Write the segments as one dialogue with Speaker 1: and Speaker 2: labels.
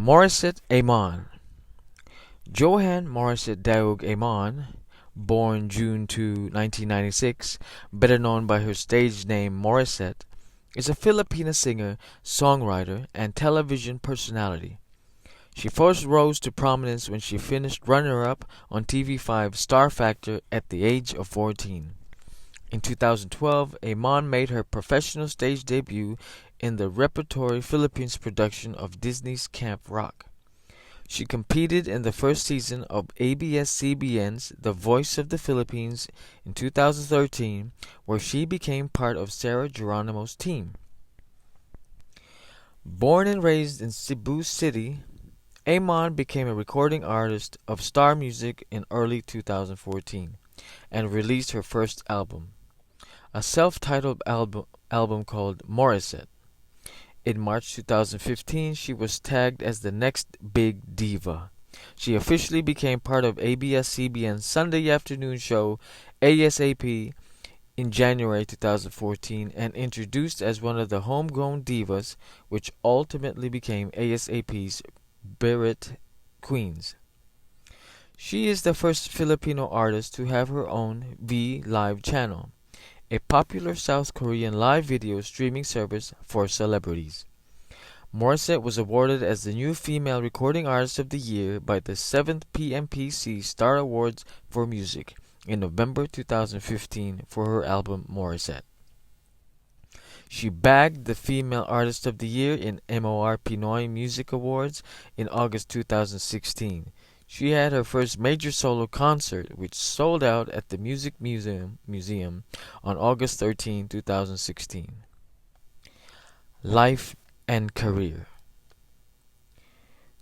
Speaker 1: Morissette Amon. Johann Morissette Daoug Amon, born June 2, 1996, better known by her stage name Morissette, is a Filipina singer, songwriter, and television personality. She first rose to prominence when she finished runner-up on TV5 Star Factor at the age of 14. In 2012, Amon made her professional stage debut in the Repertory Philippines production of Disney's Camp Rock. She competed in the first season of ABS-CBN's The Voice of the Philippines in 2013, where she became part of Sarah Geronimo's team. Born and raised in Cebu City, Amon became a recording artist of Star Music in early 2014 and released her first album, a self-titled album called Morissette. In March 2015, she was tagged as the next big diva. She officially became part of ABS-CBN's Sunday afternoon show ASAP in January 2014 and introduced as one of the homegrown divas, which ultimately became ASAP's Barrett Queens. She is the first Filipino artist to have her own V Live channel, a popular South Korean live video streaming service for celebrities. Morissette was awarded as the new Female Recording Artist of the Year by the 7th PMPC Star Awards for Music in November 2015 for her album Morissette. She bagged the Female Artist of the Year in MOR Pinoy Music Awards in August 2016. She had her first major solo concert, which sold out at the Music Museum on August 13, 2016. Life and career.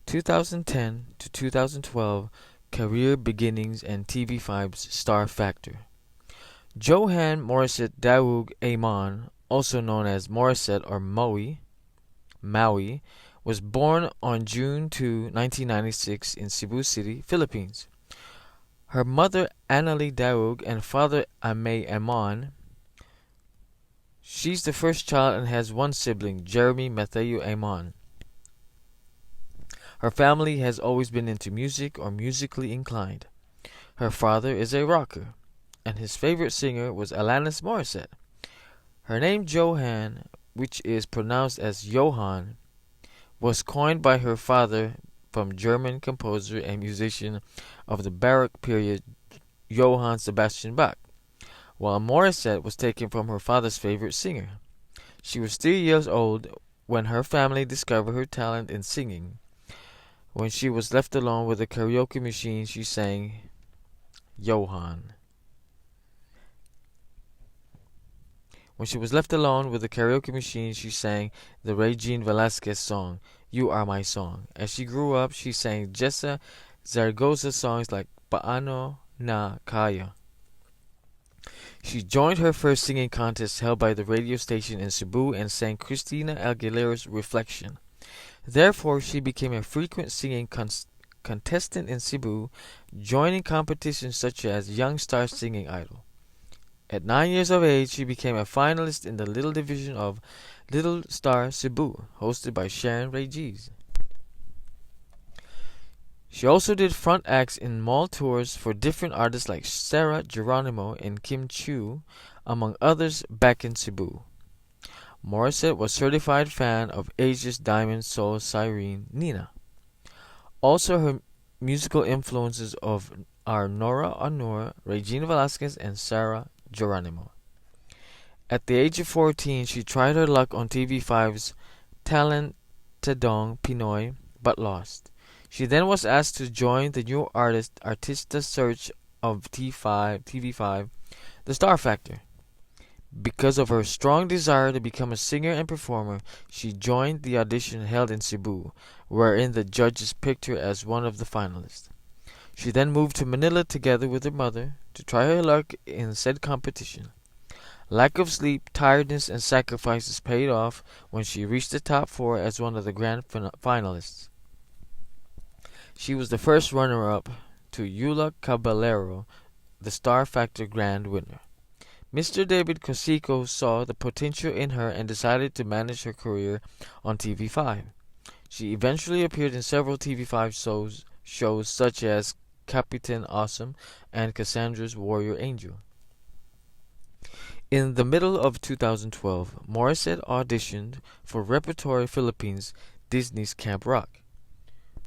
Speaker 1: 2010 to 2012, career beginnings and TV5's Star Factor. Johann Morissette Daoug Amon, also known as Morissette or Maui, was born on June 2, 1996 in Cebu City, Philippines. Her mother Annalie Daoug and father Ame Amon. She's the first child and has one sibling, Jeremy Matthew Amon. Her family has always been into music or musically inclined. Her father is a rocker, and his favorite singer was Alanis Morissette. Her name Johann, which is pronounced as Johann, was coined by her father from German composer and musician of the Baroque period Johann Sebastian Bach, while Morissette was taken from her father's favorite singer. She was 3 years old when her family discovered her talent in singing. When she was left alone with a karaoke machine, she sang Johann. When she was left alone with the karaoke machine, she sang the Regine Velasquez song, You Are My Song. As she grew up, she sang Jessa Zaragoza songs like Paano Na Kaya. She joined her first singing contest held by the radio station in Cebu and sang Christina Aguilera's Reflection. Therefore, she became a frequent singing contestant in Cebu, joining competitions such as Young Star Singing Idol. At 9 years of age, she became a finalist in the Little Division of Little Star Cebu, hosted by Sharon Regis. She also did front acts in mall tours for different artists like Sarah Geronimo and Kim Chiu, among others back in Cebu. Morissette was certified fan of Asia's Diamond Soul siren Nina. Also, her musical influences are Nora Honor, Regina Velasquez, and Sarah Geronimo. At the age of 14, she tried her luck on TV5's Talentadong Pinoy, but lost. She then was asked to join the new Artista Search of TV5, The Star Factor. Because of her strong desire to become a singer and performer, she joined the audition held in Cebu, wherein the judges picked her as one of the finalists. She then moved to Manila together with her mother to try her luck in said competition. Lack of sleep, tiredness, and sacrifices paid off when she reached the top 4 as one of the grand finalists. She was the first runner-up to Eula Caballero, the Star Factor grand winner. Mr. David Cosico saw the potential in her and decided to manage her career on TV5. She eventually appeared in several TV5 shows such as Captain Awesome and Cassandra's Warrior Angel. In the middle of 2012, Morissette auditioned for Repertory Philippines Disney's Camp Rock,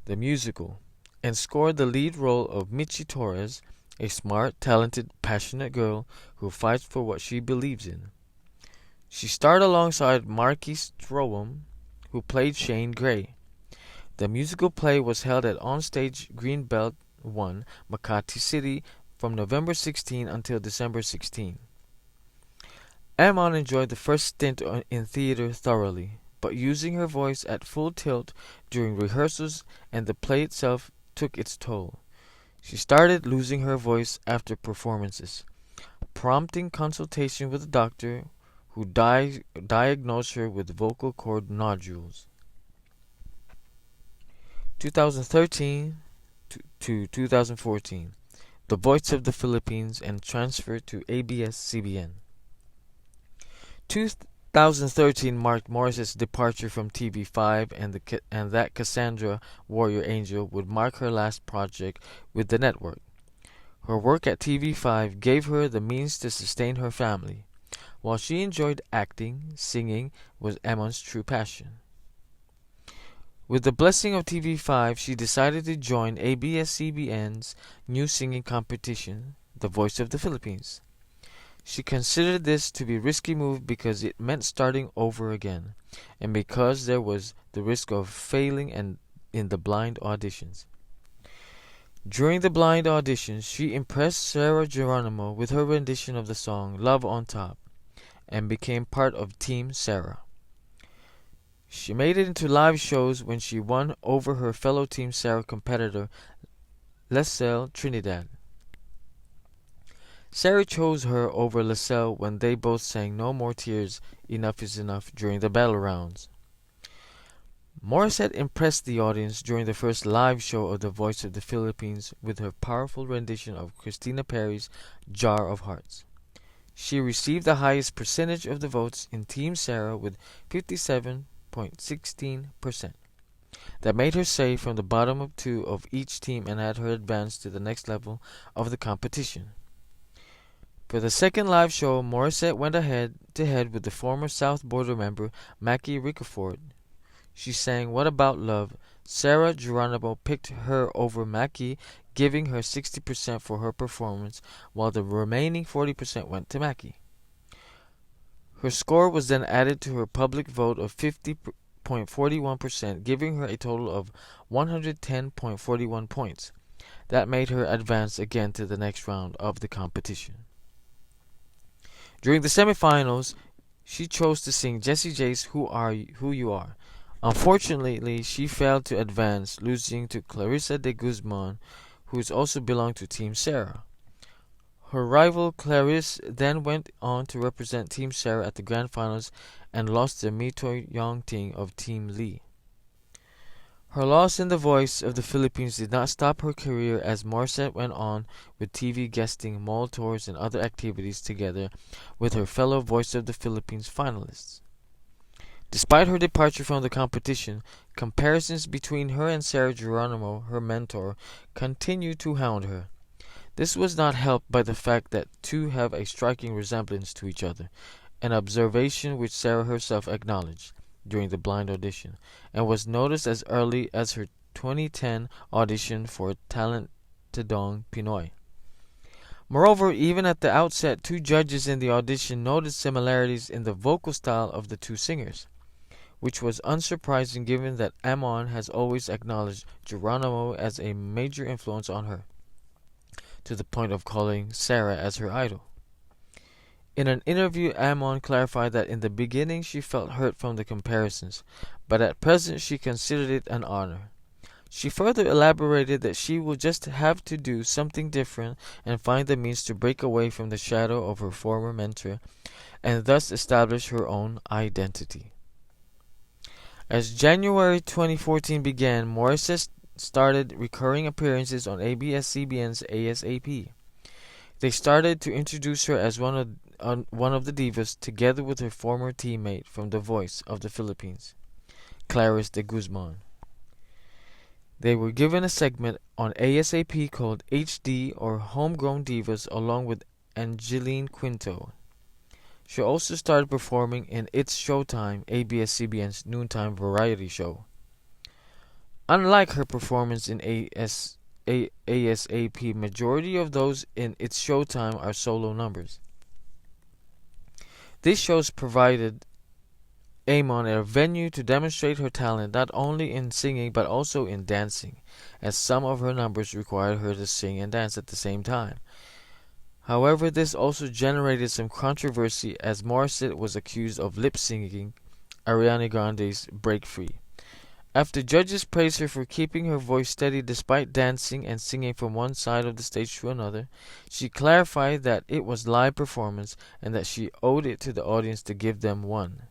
Speaker 1: the musical, and scored the lead role of Michi Torres, a smart, talented, passionate girl who fights for what she believes in. She starred alongside Marky Strowam, who played Shane Gray. The musical play was held at Onstage Greenbelt 1, Makati City from November 16 until December 16. Amon enjoyed the first stint in theater thoroughly, but using her voice at full tilt during rehearsals and the play itself took its toll. She started losing her voice after performances, prompting consultation with a doctor who diagnosed her with vocal cord nodules. 2013 to 2014, The Voice of the Philippines and transfer to ABS-CBN. 2013 marked Morissette's departure from TV5 and that Cassandra Warrior Angel would mark her last project with the network. Her work at TV5 gave her the means to sustain her family. While she enjoyed acting, singing was Amon's true passion. With the blessing of TV5, she decided to join ABS-CBN's new singing competition, The Voice of the Philippines. She considered this to be a risky move because it meant starting over again, and because there was the risk of failing in the blind auditions. During the blind auditions, she impressed Sarah Geronimo with her rendition of the song Love on Top and became part of Team Sarah. She made it into live shows when she won over her fellow Team Sarah competitor, Leselle Trinidad. Sarah chose her over Leselle when they both sang No More Tears, Enough is Enough during the battle rounds. Morissette impressed the audience during the first live show of The Voice of the Philippines with her powerful rendition of Christina Perri's Jar of Hearts. She received the highest percentage of the votes in Team Sarah with 57.16%. That made her safe from the bottom of two of each team and had her advance to the next level of the competition. For the second live show, Morissette went head-to-head with the former South Border member, Mackie Ricafort. She sang What About Love. Sarah Geronimo picked her over Mackie, giving her 60% for her performance, while the remaining 40% went to Mackie. Her score was then added to her public vote of 50.41%, giving her a total of 110.41 points. That made her advance again to the next round of the competition. During the semifinals, she chose to sing Jessie J's Who You Are. Unfortunately, she failed to advance, losing to Clarissa de Guzman, who also belonged to Team Sarah. Her rival Clarisse then went on to represent Team Sarah at the Grand Finals and lost to Mitoy Yongting of Team Lee. Her loss in The Voice of the Philippines did not stop her career as Morissette went on with TV guesting, mall tours, and other activities together with her fellow Voice of the Philippines finalists. Despite her departure from the competition, comparisons between her and Sarah Geronimo, her mentor, continued to hound her. This was not helped by the fact that two have a striking resemblance to each other, an observation which Sarah herself acknowledged during the blind audition, and was noticed as early as her 2010 audition for Talentadong Pinoy. Moreover, even at the outset, two judges in the audition noticed similarities in the vocal style of the two singers, which was unsurprising given that Amon has always acknowledged Geronimo as a major influence on her, to the point of calling Sarah as her idol. In an interview, Amon clarified that in the beginning she felt hurt from the comparisons, but at present she considered it an honor. She further elaborated that she will just have to do something different and find the means to break away from the shadow of her former mentor and thus establish her own identity. As January 2014 began, Morissette started recurring appearances on ABS-CBN's ASAP. They started to introduce her as one of the divas together with her former teammate from The Voice of the Philippines, Clarisse de Guzman. They were given a segment on ASAP called HD or Homegrown Divas along with Angeline Quinto. She also started performing in It's Showtime, ABS-CBN's noontime variety show. Unlike her performance in ASAP, majority of those in It's Showtime are solo numbers. These shows provided Amon a venue to demonstrate her talent not only in singing but also in dancing, as some of her numbers required her to sing and dance at the same time. However, this also generated some controversy as Morissette was accused of lip-syncing Ariana Grande's Break Free. After judges praised her for keeping her voice steady despite dancing and singing from one side of the stage to another, she clarified that it was live performance and that she owed it to the audience to give them one.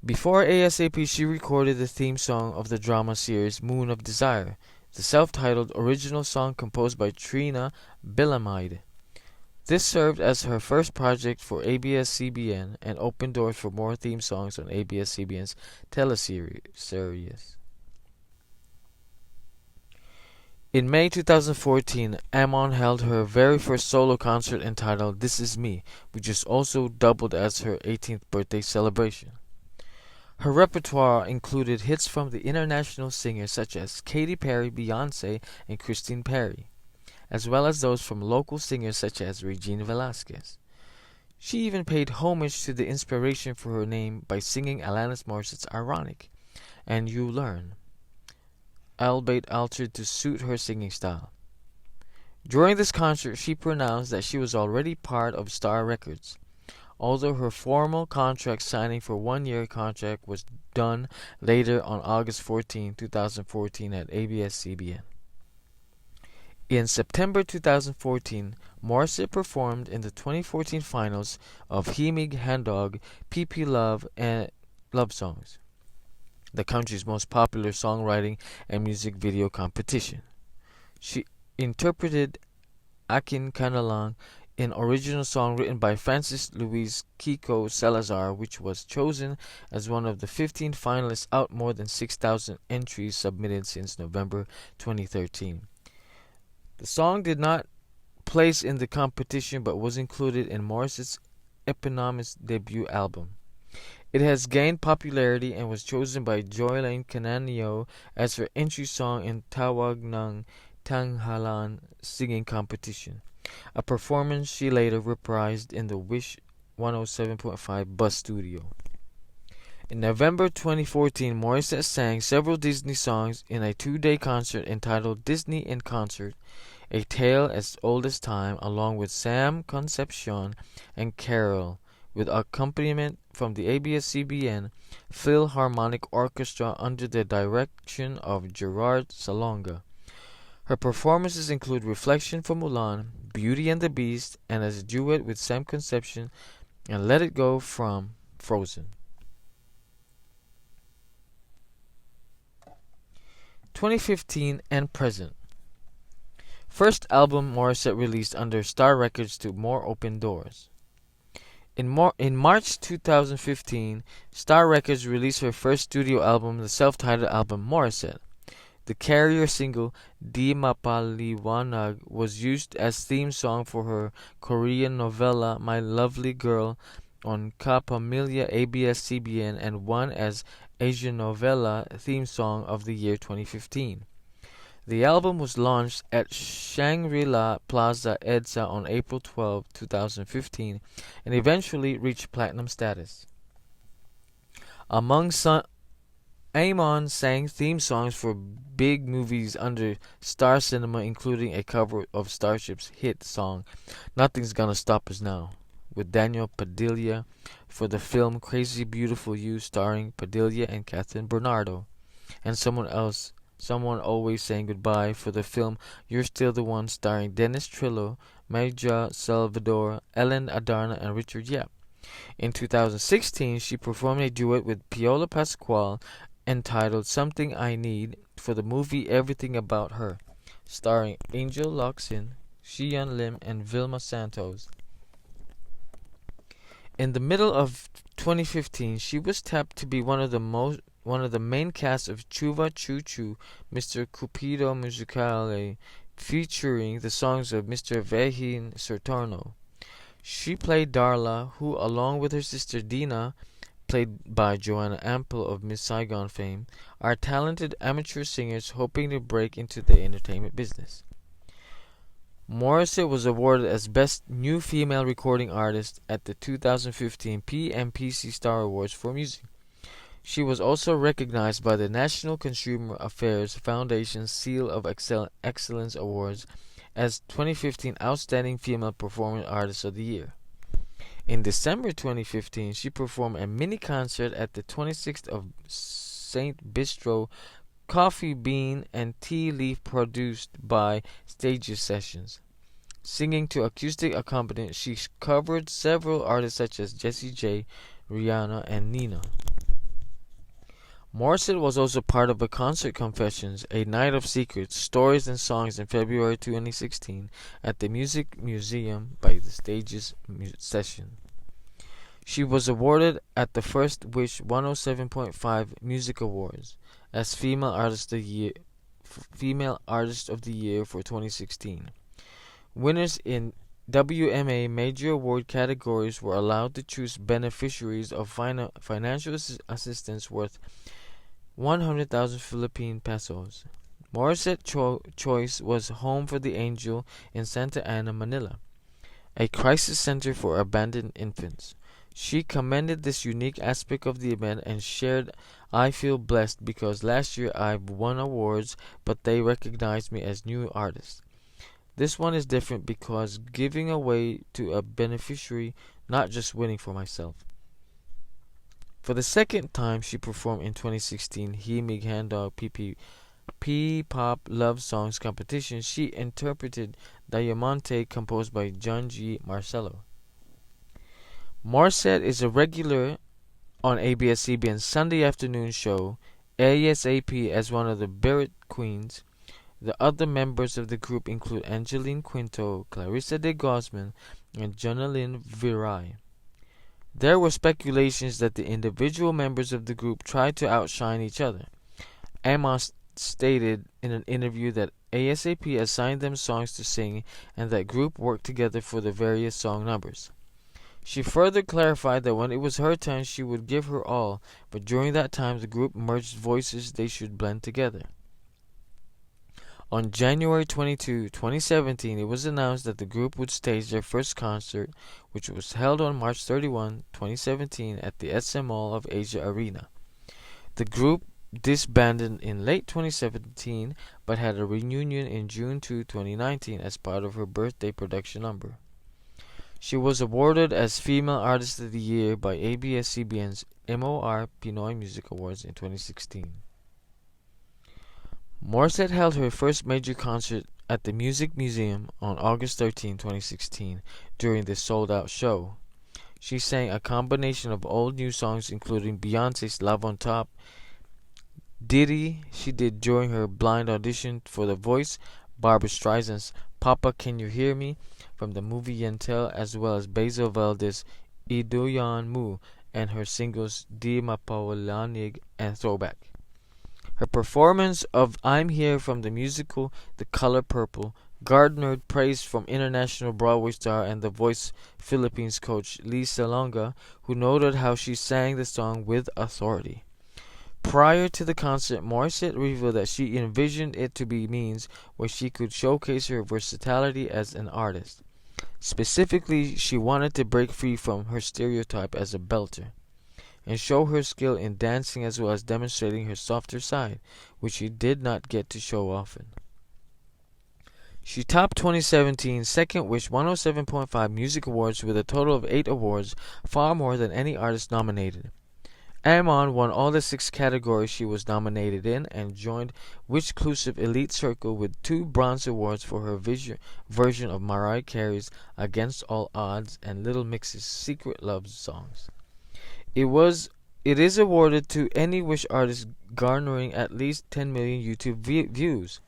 Speaker 1: Before ASAP, she recorded the theme song of the drama series Moon of Desire, the self-titled original song composed by Trina Billamide. This served as her first project for ABS-CBN and opened doors for more theme songs on ABS-CBN's teleseries. In May 2014, Amon held her very first solo concert entitled This Is Me, which is also doubled as her 18th birthday celebration. Her repertoire included hits from the international singers such as Katy Perry, Beyoncé, and Christine Perry, as well as those from local singers such as Regina Velasquez. She even paid homage to the inspiration for her name by singing Alanis Morissette's Ironic and You Learn, albeit altered to suit her singing style. During this concert, she pronounced that she was already part of Star Records, although her formal contract signing for 1-year contract was done later on August 14, 2014 at ABS-CBN. In September 2014, Morissette performed in the 2014 finals of Himig Handog PP Love and Love Songs, the country's most popular songwriting and music video competition. She interpreted Akin Kanalang, an original song written by Francis Luis Kiko Salazar, which was chosen as one of the 15 finalists out more than 6,000 entries submitted since November 2013. The song did not place in the competition but was included in Morissette's eponymous debut album. It has gained popularity and was chosen by Joylene Cananio as her entry song in Tawag ng Tanghalan singing competition, a performance she later reprised in the Wish 107.5 Bus Studio. In November 2014, Morissette sang several Disney songs in a 2-day concert entitled Disney in Concert, A Tale as Old as Time, along with Sam Concepcion and Carol, with accompaniment from the ABS-CBN Philharmonic Orchestra under the direction of Gerard Salonga. Her performances include Reflection from Mulan, Beauty and the Beast, and as a duet with Sam Concepcion and Let It Go from Frozen. 2015 and present. First album Morissette released under Star Records to more open doors. In March 2015, Star Records released her first studio album, the self-titled album Morissette. The carrier single Di Mapaliwanag was used as theme song for her Korean novella My Lovely Girl on Kapamilya ABS-CBN and won as Asian Novella Theme Song of the Year 2015. The album was launched at Shangri-La Plaza EDSA on April 12, 2015 and eventually reached platinum status. Amon sang theme songs for big movies under Star Cinema, including a cover of Starship's hit song Nothing's Gonna Stop Us Now with Daniel Padilla for the film Crazy Beautiful You starring Padilla and Catherine Bernardo, and Someone Always Saying Goodbye for the film You're Still the One starring Dennis Trillo, Maja Salvador, Ellen Adarna, and Richard Yep. In 2016, she performed a duet with Piola Pascual entitled Something I Need for the movie Everything About Her, starring Angel Locsin, Xian Lim, and Vilma Santos. In the middle of 2015, she was tapped to be one one of the main cast of Chuva Choo Choo, Mr. Cupido Musicale, featuring the songs of Mr. Vehin Sertorno. She played Darla, who, along with her sister Dina, played by Joanna Ample of Miss Saigon fame, are talented amateur singers hoping to break into the entertainment business. Morissette was awarded as Best New Female Recording Artist at the 2015 PMPC Star Awards for Music. She was also recognized by the National Consumer Affairs Foundation's Seal of Excellence Awards as 2015 Outstanding Female Performing Artist of the Year. In December 2015, she performed a mini-concert at the 26th of St. Bistro Coffee Bean and Tea Leaf produced by Stages Sessions. Singing to acoustic accompaniment, she covered several artists such as Jessie J, Rihanna, and Nina. Morissette was also part of a Concert Confessions, a night of secrets, stories, and songs in February 2016 at the Music Museum by the Stages Session. She was awarded at the First Wish 107.5 Music Awards as Female Artist of the Year for 2016. Winners in WMA major award categories were allowed to choose beneficiaries of financial assistance worth 100,000 Philippine pesos. Morissette's choice was Home for the Angel in Santa Ana, Manila, a crisis center for abandoned infants. She commended this unique aspect of the event and shared, "I feel blessed because last year I've won awards, but they recognized me as new artist. This one is different because giving away to a beneficiary, not just winning for myself." For the second time, she performed in 2016 Himig Handog P-Pop Love Songs Competition. She interpreted Diamante, composed by John G. Marcello. Morissette is a regular on ABS-CBN's Sunday afternoon show, ASAP, as one of the Barrett Queens. The other members of the group include Angeline Quinto, Clarissa de Guzman, and Jonalyn Viray. There were speculations that the individual members of the group tried to outshine each other. Amos stated in an interview that ASAP assigned them songs to sing and that group worked together for the various song numbers. She further clarified that when it was her turn she would give her all, but during that time the group merged voices they should blend together. On January 22, 2017, it was announced that the group would stage their first concert, which was held on March 31, 2017 at the SM Mall of Asia Arena. The group disbanded in late 2017 but had a reunion in June 2, 2019 as part of her birthday production number. She was awarded as Female Artist of the Year by ABS-CBN's MOR Pinoy Music Awards in 2016. Morissette held her first major concert at the Music Museum on August 13, 2016, during the sold-out show. She sang a combination of old-new songs including Beyoncé's Love on Top, Diddy she did during her blind audition for The Voice, Barbra Streisand's Papa Can You Hear Me from the movie Yentel, as well as Basil Valdez' Iduyan Mu and her singles Di Mapawalanig and Throwback. Her performance of I'm Here from the musical The Color Purple garnered praise from international Broadway star and The Voice Philippines coach Lee Salonga, who noted how she sang the song with authority. Prior to the concert, Morissette revealed that she envisioned it to be means where she could showcase her versatility as an artist. Specifically, she wanted to break free from her stereotype as a belter and show her skill in dancing as well as demonstrating her softer side, which she did not get to show often. She topped 2017's Second Wish 107.5 Music Awards with a total of 8 awards, far more than any artist nominated. Amon won all the 6 categories she was nominated in and joined Wishclusive Elite Circle with 2 bronze awards for her version of Mariah Carey's Against All Odds and Little Mix's Secret Love songs. It is awarded to any Wish artist garnering at least 10 million YouTube views.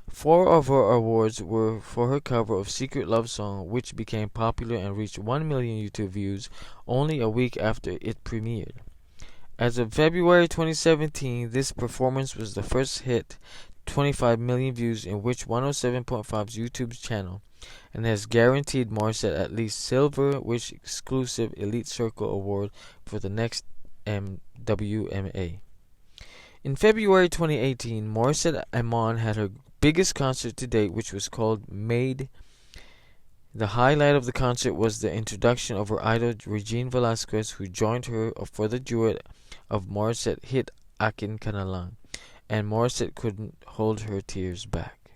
Speaker 1: 4 of her awards were for her cover of Secret Love Song, which became popular and reached 1 million YouTube views only a week after it premiered. As of February 2017, this performance was the first hit 25 million views in Which 107.5's YouTube channel, and has guaranteed Morissette at least Silver Wish exclusive Elite Circle award for the next WMA. In February 2018, Morissette Amon had her biggest concert to date, which was called Made. The highlight of the concert was the introduction of her idol Regine Velasquez, who joined her for the duet of Morissette hit Akin Ka Na Lang, and Morissette couldn't hold her tears back.